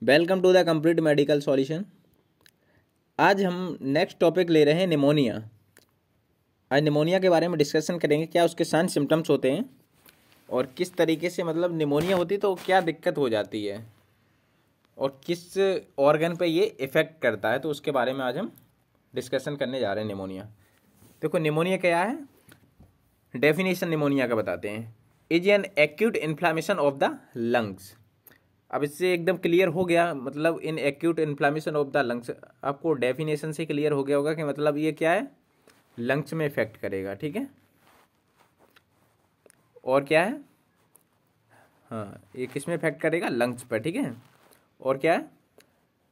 Welcome to the complete medical solution. आज हम next topic ले रहे हैं निमोनिया। आज निमोनिया के बारे में डिस्कशन करेंगे, क्या उसके साइन सिम्टम्स होते हैं और किस तरीके से मतलब निमोनिया होती तो क्या दिक्कत हो जाती है और किस ऑर्गन पे ये इफ़ेक्ट करता है, तो उसके बारे में आज हम डिस्कशन करने जा रहे हैं। निमोनिया, देखो निमोनिया क्या है, डेफिनेशन निमोनिया का बताते हैं। Is an acute inflammation of the lungs. अब इससे एकदम क्लियर हो गया, मतलब in acute inflammation of the lungs, आपको डेफिनेशन से क्लियर हो गया होगा कि मतलब ये क्या है, लंग्स में इफेक्ट करेगा। ठीक है, और क्या है, हाँ ये किस में इफेक्ट करेगा, लंग्स पर। ठीक है, और क्या है,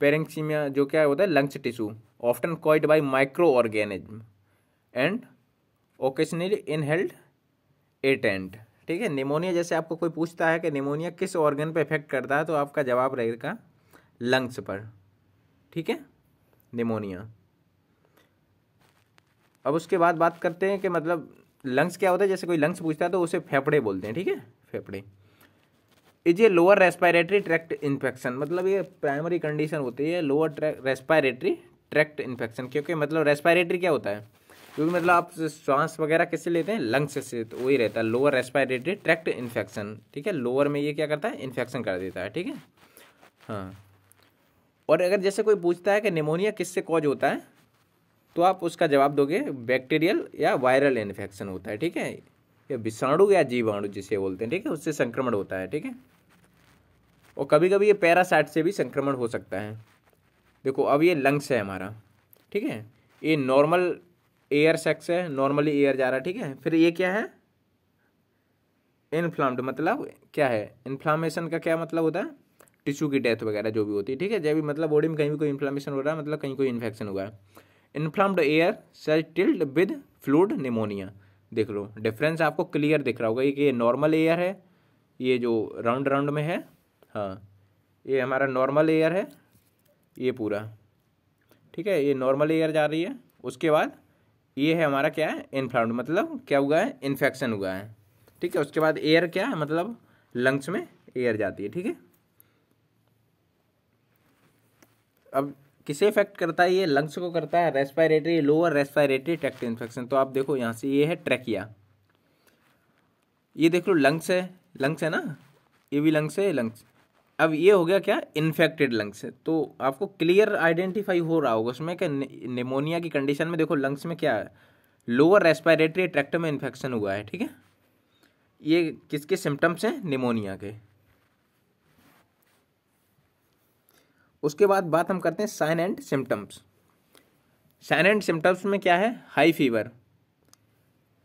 पेरेंक्सीमिया जो क्या होता है, lungs tissue often caused by microorganism and occasionally inhaled agent. ठीक है, निमोनिया जैसे आपको कोई पूछता है कि निमोनिया किस ऑर्गन पे इफेक्ट करता है, तो आपका जवाब रहेगा लंग्स पर। ठीक है, निमोनिया। अब उसके बाद बात करते हैं कि मतलब लंग्स क्या होता है। जैसे कोई लंग्स पूछता है तो उसे फेफड़े बोलते हैं। ठीक है, फेफड़े। इज ये लोअर रेस्पिरेटरी ट्रैक्ट इन्फेक्शन, मतलब ये प्राइमरी कंडीशन होती है लोअर रेस्पिरेटरी ट्रैक्ट इन्फेक्शन, क्योंकि मतलब रेस्पिरेटरी क्या होता है, क्योंकि मतलब आप श्वास वगैरह किससे लेते हैं, लंग्स से, तो वही रहता है लोअर रेस्पिरेटरी ट्रैक्ट इन्फेक्शन। ठीक है, लोअर में ये क्या करता है, इन्फेक्शन कर देता है। ठीक है, हाँ। और अगर जैसे कोई पूछता है कि निमोनिया किससे कॉज होता है, तो आप उसका जवाब दोगे बैक्टीरियल या वायरल इन्फेक्शन होता है। ठीक है, या विषाणु या जीवाणु जिसे बोलते हैं, ठीक है, उससे संक्रमण होता है। ठीक है, और कभी कभी ये पैरासाइट से भी संक्रमण हो सकता है। देखो अब ये लंग्स है हमारा, ठीक है, ये नॉर्मल एयर सेक्स है, नॉर्मली एयर जा रहा है। ठीक है, फिर ये क्या है, इन्फ्लाम्ड, मतलब क्या है, इन्फ्लामेशन का क्या मतलब होता है, टिश्यू की डेथ वगैरह जो भी होती है। ठीक है, जब भी मतलब बॉडी में कहीं भी कोई इन्फ्लामेशन हो रहा है, मतलब कहीं कोई इन्फेक्शन हुआ है। Inflamed air sailed with fluid pneumonia. देख लो डिफरेंस आपको क्लियर दिख रहा होगा कि ये नॉर्मल एयर है, ये जो राउंड राउंड में है, हाँ ये हमारा नॉर्मल एयर है, ये पूरा। ठीक है, ये नॉर्मल एयर जा रही है, उसके बाद ये है हमारा क्या है, इन्फ्लाम्ड, मतलब क्या हुआ है, इन्फेक्शन हुआ है। ठीक है, उसके बाद एयर क्या है, मतलब लंग्स में एयर जाती है। ठीक है, अब किसे इफेक्ट करता है, ये लंग्स को करता है, respiratory lower respiratory tract infection. तो आप देखो यहाँ से ये है ट्रैकिया, ये देख लो लंग्स है, लंग्स है ना, ये भी लंग्स है, लंग्स। अब ये हो गया क्या, इन्फेक्टेड लंग्स है। तो आपको क्लियर आइडेंटिफाई हो रहा होगा उसमें कि निमोनिया की कंडीशन में देखो लंग्स में क्या है, लोअर रेस्पिरेटरी ट्रैक्ट में इन्फेक्शन हुआ है। ठीक है, ये किसके सिम्टम्स हैं, निमोनिया के। उसके बाद बात हम करते हैं sign and symptoms. Sign and symptoms में क्या है, हाई फीवर।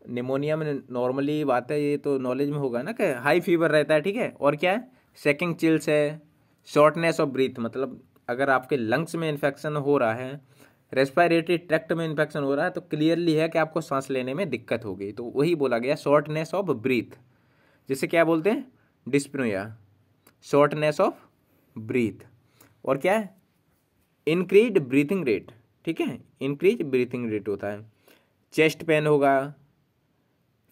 निमोनिया में नॉर्मली बात है, ये तो नॉलेज में होगा ना कि हाई फीवर रहता है। ठीक है, और क्या है, सेकिंग चिल्स है, शॉर्टनेस ऑफ ब्रीथ, मतलब अगर आपके लंग्स में इन्फेक्शन हो रहा है, रेस्पिरेटरी ट्रैक्ट में इन्फेक्शन हो रहा है, तो क्लियरली है कि आपको सांस लेने में दिक्कत होगी। तो वही बोला गया शॉर्टनेस ऑफ ब्रीथ, जिसे क्या बोलते हैं, डिस्पनोया, शॉर्टनेस ऑफ ब्रीथ। और क्या है, इंक्रीज ब्रीथिंग रेट। ठीक है, इंक्रीज ब्रीथिंग रेट होता है। चेस्ट पेन होगा,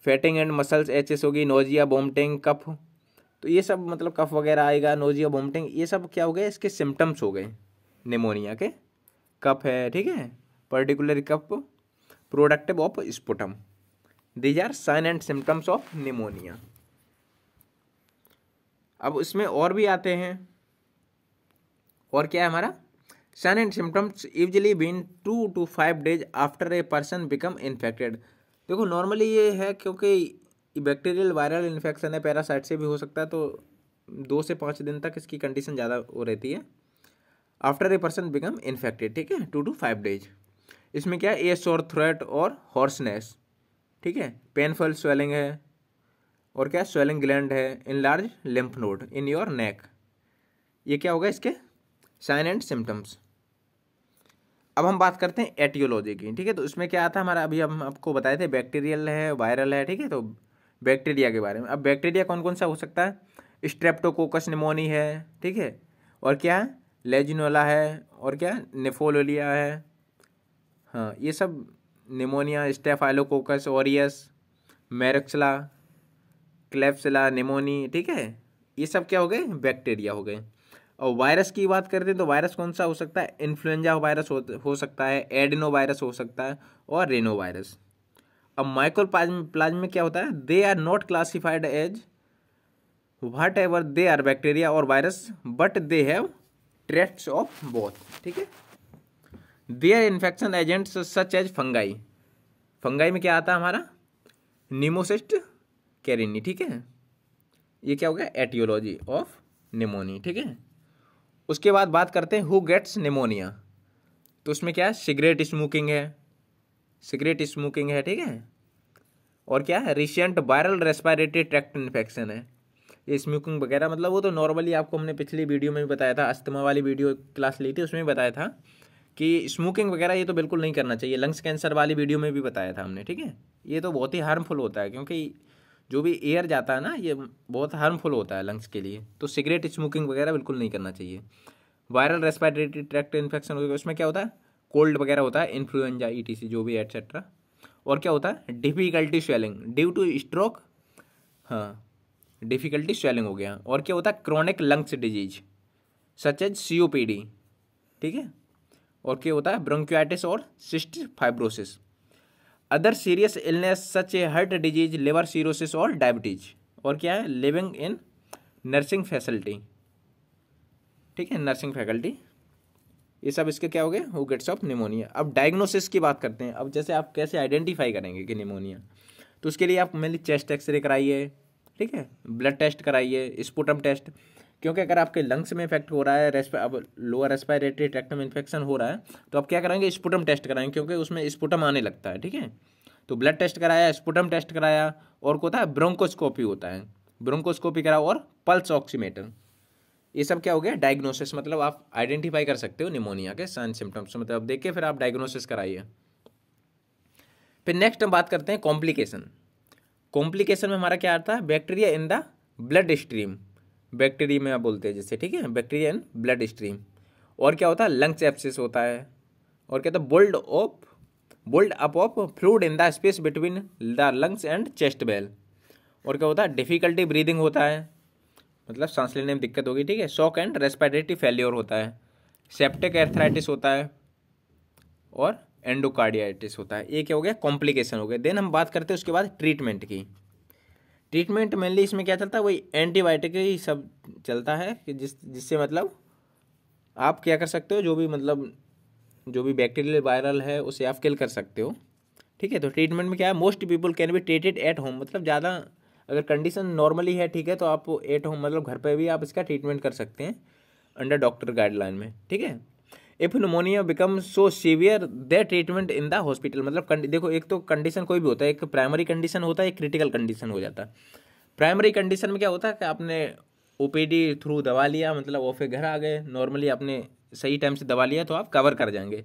फैटिंग एंड मसल्स एचेस होगी, नोजिया वोमिटिंग, कफ, तो ये सब मतलब कफ वगैरह आएगा, नोजिया वोमिटिंग, ये सब क्या हो गए, इसके सिम्टम्स हो गए निमोनिया के। कफ है, ठीक है, particular cough, productive of sputum, these are sign and symptoms of pneumonia. अब इसमें और भी आते हैं, और क्या है हमारा, sign and symptoms usually been 2 to 5 days after a person become infected. देखो नॉर्मली ये है क्योंकि बैक्टीरियल वायरल इन्फेक्शन है, पैरासाइट से भी हो सकता है, तो 2 से 5 दिन तक इसकी कंडीशन ज़्यादा हो रहती है, after a person become infected. ठीक है, 2 to 5 days। इसमें क्या है, ए सोर थ्रोट और हॉर्सनेस, ठीक है, पेनफुल स्वेलिंग है, और क्या स्वेलिंग ग्लैंड है, in large lymph node in your neck. ये क्या होगा इसके साइन एंड सिम्टम्स। अब हम बात करते हैं एटियोलॉजी की। ठीक है, तो इसमें क्या आता है हमारा, अभी हम आपको बताए थे बैक्टीरियल है, वायरल है। ठीक है, तो बैक्टीरिया के बारे में, अब बैक्टीरिया कौन कौन सा हो सकता है, स्ट्रेप्टोकोकस निमोनी है, ठीक है, और क्या है, लेजिनोला है, और क्या निफोलिया है, हाँ ये सब pneumonia, Staphylococcus aureus, Moraxella, Klebsiella pneumoniae. ठीक है, ये सब क्या हो गए, बैक्टीरिया हो गए। और वायरस की बात करते हैं तो वायरस कौन सा हो सकता है, इन्फ्लुएंजा वायरस हो सकता है, एडिनो वायरस हो सकता है और रेनो वायरस। अब माइक्रो प्लाज्म में क्या होता है, they are not classified as whatever they are bacteria और virus but they have traits of both, ठीक है। They are infection agents such as fungi, fungi में क्या आता है हमारा, निमोसिस्ट कैरिनी, ठीक है। ये क्या हो गया, एटियोलॉजी ऑफ निमोनिया, ठीक है। उसके बाद बात करते हैं हु गेट्स निमोनिया, तो उसमें क्या है, सिगरेट स्मोकिंग है, सिगरेट स्मोकिंग है, ठीक है। और क्या है, recent viral respiratory tract infection है। ये स्मोकिंग वगैरह मतलब वो तो नॉर्मली आपको हमने पिछली वीडियो में भी बताया था, अस्थमा वाली वीडियो क्लास ली थी, उसमें भी बताया था कि स्मोकिंग वगैरह ये तो बिल्कुल नहीं करना चाहिए। लंग्स कैंसर वाली वीडियो में भी बताया था हमने, ठीक है। ये तो बहुत ही हार्मफुल होता है, क्योंकि जो भी एयर जाता है ना ये बहुत हार्मफुल होता है लंग्स के लिए, तो सिगरेट स्मोकिंग वगैरह बिल्कुल नहीं करना चाहिए। वायरल रेस्पिरेटरी ट्रैक्ट इन्फेक्शन होगा, उसमें क्या होता है, कोल्ड वगैरह होता है, इन्फ्लुएंजा ईटीसी जो भी एटसेट्रा। और क्या होता है, difficulty swelling due to stroke, हाँ डिफिकल्टी स्वेलिंग हो गया। और क्या होता है, chronic lungs disease such as COPD, ठीक है। और क्या होता है, ब्रोंकियाटिस और cystic fibrosis. Other serious illness such a heart disease, liver cirrhosis और डायबिटीज। और क्या है, लिविंग इन नर्सिंग फैसिलिटी, ठीक है, नर्सिंग फैकल्टी। ये सब इसके क्या हो गए, हु गेट्स ऑफ निमोनिया। अब डायग्नोसिस की बात करते हैं। अब जैसे आप कैसे आइडेंटिफाई करेंगे कि निमोनिया, तो उसके लिए आप मेनली चेस्ट एक्सरे कराइए, ठीक है, ब्लड टेस्ट कराइए, स्पुटम टेस्ट, क्योंकि अगर आपके लंग्स में इफेक्ट हो रहा है, अब लोअर रेस्पिरेटरी ट्रैक्ट में इन्फेक्शन हो रहा है, तो आप क्या कराएंगे, स्पुटम टेस्ट कराएंगे, क्योंकि उसमें स्पुटम आने लगता है, ठीक है। तो ब्लड टेस्ट कराया, स्पुटम टेस्ट कराया, और को होता है ब्रोंकोस्कोपी होता है, ब्रोंकोस्कोपी कराओ, और पल्स ऑक्सीमीटर। ये सब क्या हो गया, डायग्नोसिस, मतलब आप आइडेंटिफाई कर सकते हो निमोनिया के साइन सिम्टम्स, मतलब देख के फिर आप डायग्नोसिस कराइए। फिर नेक्स्ट हम बात करते हैं कॉम्प्लिकेशन। कॉम्प्लिकेशन में हमारा क्या आता है, bacteria in the blood stream, bacteria में आप बोलते हैं जिससे, ठीक है, बैक्टीरिया इन ब्लड स्ट्रीम। और क्या होता है, लंग्स एब्सिस होता है। और क्या होता है, built up of fluid in the space between the lungs and chest well. और क्या होता है, डिफिकल्टी ब्रीदिंग होता है, मतलब सांस लेने में दिक्कत होगी, ठीक है। शॉक एंड रेस्पिरेटरी फेल्योर होता है, सेप्टिक एर्थराइटिस होता है, और एंडोकार्डियाइटिस होता है। ये क्या हो गया, कॉम्प्लिकेशन हो गया। देन हम बात करते हैं उसके बाद ट्रीटमेंट की। ट्रीटमेंट मेनली इसमें क्या चलता है, वही एंटीबायोटिक ही सब चलता है, कि जिससे मतलब आप क्या कर सकते हो, जो भी बैक्टीरियल वायरल है उसे आप किल कर सकते हो, ठीक है। तो ट्रीटमेंट में क्या है, most people can be treated at home, मतलब ज़्यादा अगर कंडीशन नॉर्मली है, ठीक है, तो आप एट होम मतलब घर पे भी आप इसका ट्रीटमेंट कर सकते हैं अंडर डॉक्टर गाइडलाइन में, ठीक है। If pneumonia become so severe the treatment in the hospital, मतलब देखो एक तो कंडीशन कोई भी होता है, एक प्राइमरी कंडीशन होता है, एक क्रिटिकल कंडीशन हो जाता है। प्राइमरी कंडीशन में क्या होता है कि आपने ओपीडी थ्रू दवा लिया, मतलब वो फिर घर आ गए, नॉर्मली आपने सही टाइम से दवा लिया तो आप कवर कर जाएंगे।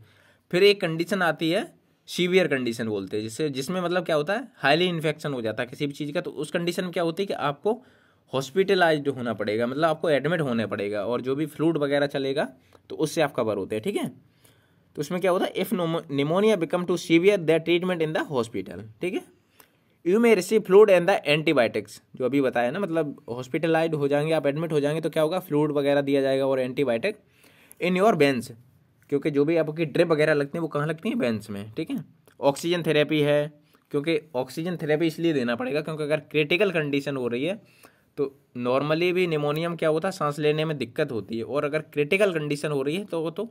फिर एक कंडीशन आती है सीवियर कंडीशन बोलते हैं, जिसमें मतलब क्या होता है, हाईली इन्फेक्शन हो जाता है किसी भी चीज़ का, तो उस कंडीशन में क्या होती है कि आपको हॉस्पिटलाइज्ड होना पड़ेगा, मतलब आपको एडमिट होना पड़ेगा, और जो भी फ्लूइड वगैरह चलेगा तो उससे आप कवर होते हैं, ठीक है। तो उसमें क्या होता है, if pneumonia become too severe that treatment in the hospital, ठीक है। You may receive fluid and the antibiotics, जो अभी बताया ना, मतलब हॉस्पिटलाइज्ड हो जाएंगे आप, एडमिट हो जाएंगे तो क्या होगा, फ्लूइड वगैरह दिया जाएगा और एंटीबायोटिक इन योर वेन्स, क्योंकि जो भी आपकी ड्रिप वगैरह लगती हैं वो कहाँ लगती हैं, वेन्स में, ठीक है। ऑक्सीजन थेरेपी है, क्योंकि ऑक्सीजन थेरेपी इसलिए देना पड़ेगा क्योंकि अगर क्रिटिकल कंडीशन हो रही है तो नॉर्मली भी निमोनियम क्या होता है, सांस लेने में दिक्कत होती है, और अगर क्रिटिकल कंडीशन हो रही है तो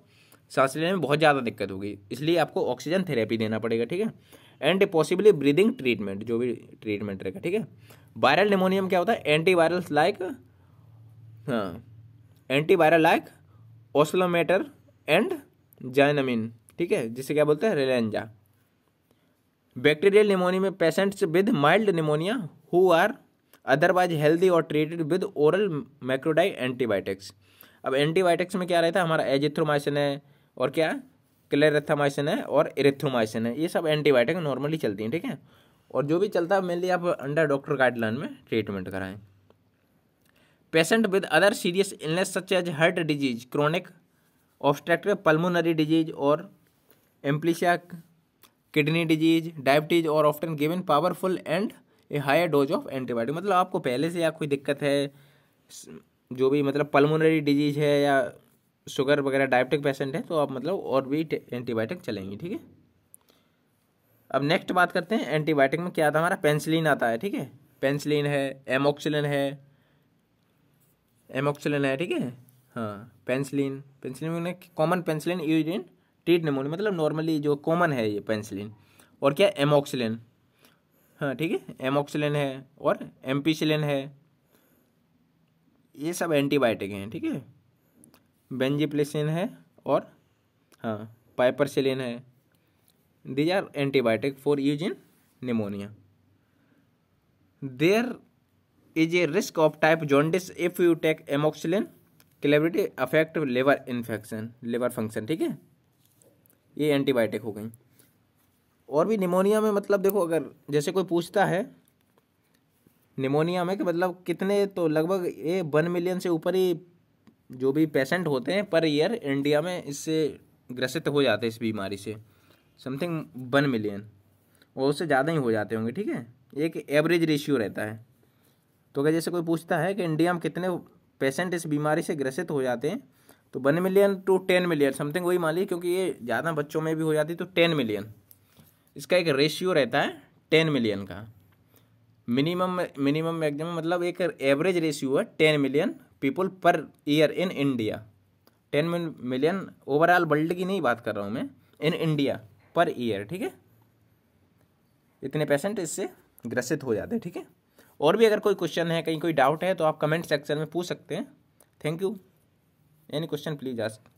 सांस लेने में बहुत ज़्यादा दिक्कत होगी, इसलिए आपको ऑक्सीजन थेरेपी देना पड़ेगा, ठीक है। एंड पॉसिबली ब्रीदिंग ट्रीटमेंट, जो भी ट्रीटमेंट रहेगा, ठीक है। वायरल निमोनियम क्या होता है, एंटीवायरल लाइक, हाँ antiviral like oseltamivir and zanamivir, ठीक है, जिसे क्या बोलते हैं, रेलेंजा। बैक्टीरियल निमोनिया में patients with mild pneumonia who are otherwise healthy और treated with oral macrolide antibiotics. अब एंटीबायोटिक्स में क्या रहता है, हमारा एजिथ्रोमाइसिन है, और क्या है, क्लेरेथामाइसिन है, और इरिथ्रोमाइसिन है। ये सब एंटीबायोटिक नॉर्मली चलती हैं, ठीक है। और जो भी चलता है मेनली आप अंडर डॉक्टर गाइडलाइन में ट्रीटमेंट कराएं। Patient with other serious illness such as heart disease, chronic obstructive pulmonary disease और एम्प्लीशिया किडनी डिजीज, डायबिटीज, और often given powerful and a higher dose of antibiotic. मतलब आपको पहले से या कोई दिक्कत है, जो भी मतलब पल्मोनरी डिजीज है या शुगर वगैरह डायबिटिक पेशेंट है तो आप मतलब और भी एंटीबायोटिक चलेंगी, ठीक है। अब नेक्स्ट बात करते हैं एंटीबायोटिक में क्या आता है हमारा, पेनिसिलिन आता है, ठीक है। पेनिसिलिन है, एमोक्सिलिन है, ठीक है। हाँ, पेनिसिलिन में common penicillin used in treat pneumonia, मतलब नॉर्मली जो कॉमन है ये पेनिसिलिन। और क्या, एमोक्सिलिन, हाँ ठीक है, एमोक्सिलिन है और एम्पिसिलिन है, ये सब एंटीबायोटिक हैं, ठीक है। बेंजिप्लिसिन है और हाँ पाइपरसिलिन है, these are antibiotic for use in pneumonia. There is a risk of type jaundice if you take amoxicillin, clavity affect liver function, ठीक है। ये एंटीबायोटिक हो गई। और भी निमोनिया में मतलब देखो, अगर जैसे कोई पूछता है निमोनिया में कि मतलब कितने, तो लगभग ये 1 मिलियन से ऊपर ही जो भी पेशेंट होते हैं पर ईयर इंडिया में इससे ग्रसित हो जाते हैं इस बीमारी से, समथिंग 1 मिलियन, और उससे ज़्यादा ही हो जाते होंगे, ठीक है। एक एवरेज रेशियो रहता है। तो अगर जैसे कोई पूछता है कि इंडिया में कितने पेशेंट इस बीमारी से ग्रसित हो जाते हैं, तो 1 मिलियन टू 10 मिलियन समथिंग, वही मान लीजिए, क्योंकि ये ज़्यादा बच्चों में भी हो जाती है तो 10 मिलियन, इसका एक रेशियो रहता है 10 मिलियन का। मिनिमम मैक्सिमम मतलब एक एवरेज रेशियो है 10 million people per year in India. 10 million overall world की नहीं बात कर रहा हूँ मैं, इन इंडिया पर ईयर, ठीक है। इतने पेशेंट इससे ग्रसित हो जाते हैं, ठीक है। और भी अगर कोई क्वेश्चन है, कहीं कोई डाउट है तो आप कमेंट सेक्शन में पूछ सकते हैं। Thank you. Any question please ask.